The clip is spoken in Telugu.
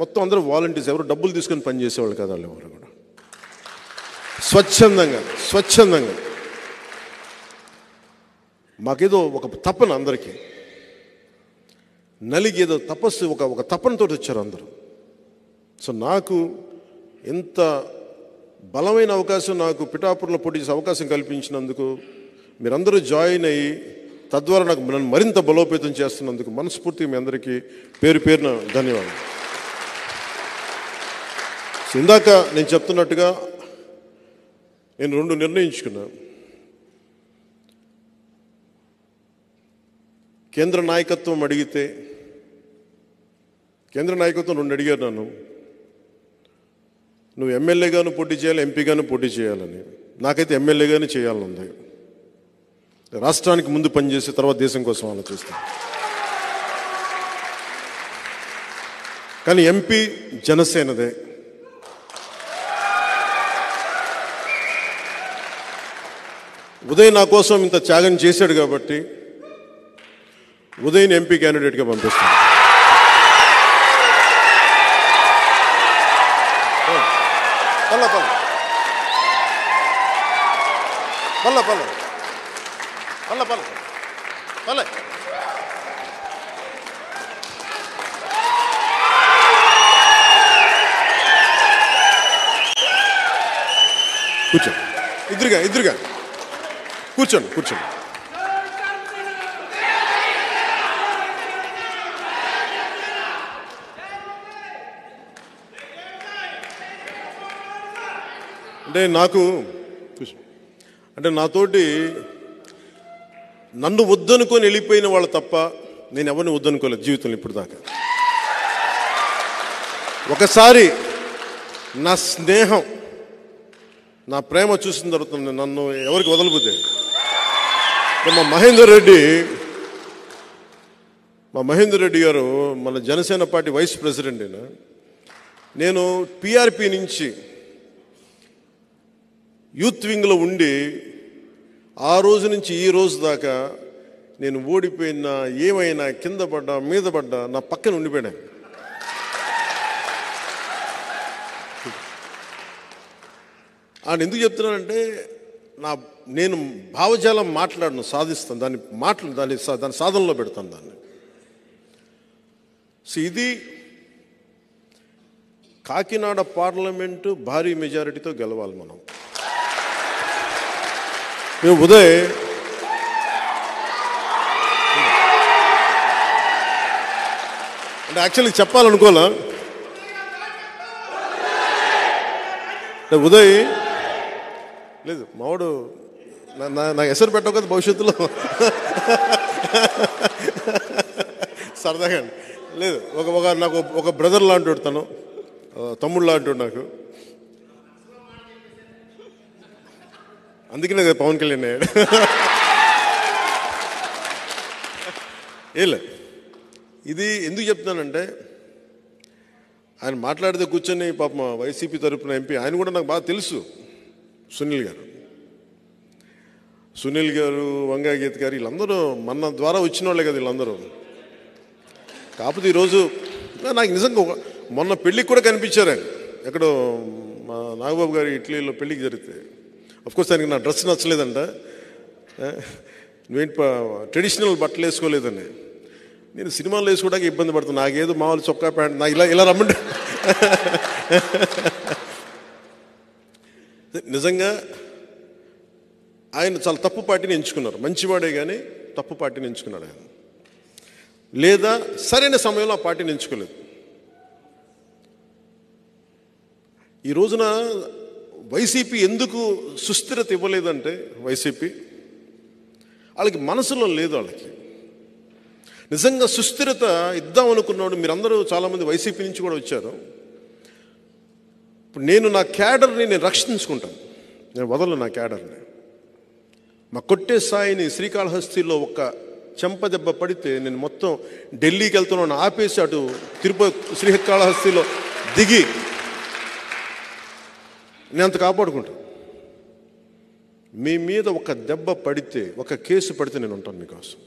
మొత్తం అందరూ వాలంటీర్స్, ఎవరు డబ్బులు తీసుకొని పనిచేసేవాళ్ళు కదా, వాళ్ళు ఎవరు కూడా స్వచ్ఛందంగా మాకేదో ఒక తపన, అందరికీ నలిగి ఏదో తపస్సు, ఒక తపనతో వచ్చారు అందరూ. సో నాకు ఎంత బలమైన అవకాశం, నాకు పిఠాపురంలో పోటీ చేసే అవకాశం కల్పించినందుకు, మీరందరూ జాయిన్ అయ్యి తద్వారా నన్ను మరింత బలోపేతం చేస్తున్నందుకు మనస్ఫూర్తిగా మీ అందరికీ పేరు పేరున ధన్యవాదాలు. సో ఇందాక నేను చెప్తున్నట్టుగా నేను 2 నిర్ణయించుకున్నా. కేంద్ర నాయకత్వం అడిగితే, కేంద్ర నాయకత్వం 2 అడిగారు నన్ను, నువ్వు ఎమ్మెల్యేగాను పోటీ చేయాలి, ఎంపీగాను పోటీ చేయాలని. నాకైతే ఎమ్మెల్యేగానే చేయాలని ఉంది. రాష్ట్రానికి ముందు పనిచేసి తర్వాత దేశం కోసం ఆలోచిస్తాను. కానీ ఎంపీ జనసేనదే. ఉదయ్ నా కోసం ఇంత త్యాగం చేశాడు కాబట్టి ఉదయ్ని ఎంపీ క్యాండిడేట్గా పంపిస్తాను. కూర్చోండి, ఇద్దరుగా కూర్చోండి. అంటే నాతోటి నన్ను వద్దనుకొని వెళ్ళిపోయిన వాళ్ళు తప్ప నేను ఎవరిని వద్దనుకోలేదు జీవితంలో ఇప్పుడు దాకా. ఒకసారి నా స్నేహం, నా ప్రేమ చూసిన తర్వాత నన్ను ఎవరికి వదలబోతే, మా మహేందర్ రెడ్డి గారు మన జనసేన పార్టీ వైస్ ప్రెసిడెంట్. నేను పిఆర్పి నుంచి యూత్ వింగ్లో ఉండి ఆ రోజు నుంచి ఈ రోజు దాకా నేను ఓడిపోయినా, ఏమైనా, కింద పడ్డా, మీద పడ్డా, నా పక్కన ఉండిపోయాను. ఆయన ఎందుకు చెప్తున్నానంటే, నేను భావజాలం మాట్లాడను, సాధిస్తాను దాన్ని సాధనలో పెడతాను దాన్ని. సో ఇది కాకినాడ పార్లమెంటు భారీ మెజారిటీతో గెలవాలి మనం. మేము ఉదయ్ అంటే యాక్చువల్లీ చెప్పాలనుకోలే, ఉదయ్ లేదు మావాడు నాకు ఎసరు పెట్టవు కదా భవిష్యత్తులో సరదాగా లేదు. నాకు ఒక బ్రదర్ లాంటి తను, తమ్ముడు లాంటి నాకు. అందుకనే కదా పవన్ కళ్యాణ్ అయ్యాడు. ఏలే, ఇది ఎందుకు చెప్తున్నానంటే, ఆయన మాట్లాడితే కూర్చొని పాపం వైసీపీ తరపున ఎంపీ, ఆయన కూడా నాకు బాగా తెలుసు, సునీల్ గారు, వంగాగీత గారు, వీళ్ళందరూ మన ద్వారా వచ్చిన వాళ్ళే కదా వీళ్ళందరూ. కాకపోతే ఈరోజు నాకు నిజంగా మొన్న పెళ్ళికి కూడా కనిపించారు ఆయన, ఎక్కడో మా నాగబాబు గారి ఇటలీలో పెళ్ళికి జరిగితే. అఫ్కోర్స్ ఆయనకి నా డ్రెస్ నచ్చలేదంట, నువ్వేంటి ట్రెడిషనల్ బట్టలు వేసుకోలేదని. నేను సినిమాలు వేసుకోవడానికి ఇబ్బంది పడుతుంది, నాకేదో మామూలు చొక్కా ప్యాంట్, నాకు ఇలా రమ్మంటే. నిజంగా ఆయన చాలా తప్పు పార్టీని ఎంచుకున్నారు. మంచివాడే కానీ తప్పు పార్టీని ఎంచుకున్నాడు ఆయన, లేదా సరైన సమయంలో ఆ పార్టీని ఎంచుకోలేదు. ఈ రోజున వైసీపీ ఎందుకు సుస్థిరత ఇవ్వలేదంటే, వైసీపీ వాళ్ళకి మనసులో లేదు. వాళ్ళకి నిజంగా సుస్థిరత ఇద్దాం అనుకున్నాడు. మీరందరూ చాలామంది వైసీపీ నుంచి కూడా వచ్చారు. ఇప్పుడు నేను నా క్యాడర్ని నేను రక్షించుకుంటాను, నేను వదలను నా క్యాడర్ని. మా కొట్టే స్థాయిని శ్రీకాళహస్తిలో ఒక చెంపదెబ్బ పడితే నేను మొత్తం ఢిల్లీకి వెళ్తున్నాను ఆపేసి అటు తిరుపతి శ్రీకాళహస్తిలో దిగి నేను అంత కాపాడుకుంటాను. మీ మీద ఒక దెబ్బ పడితే, ఒక కేసు పడితే నేను ఉంటాను మీకోసం.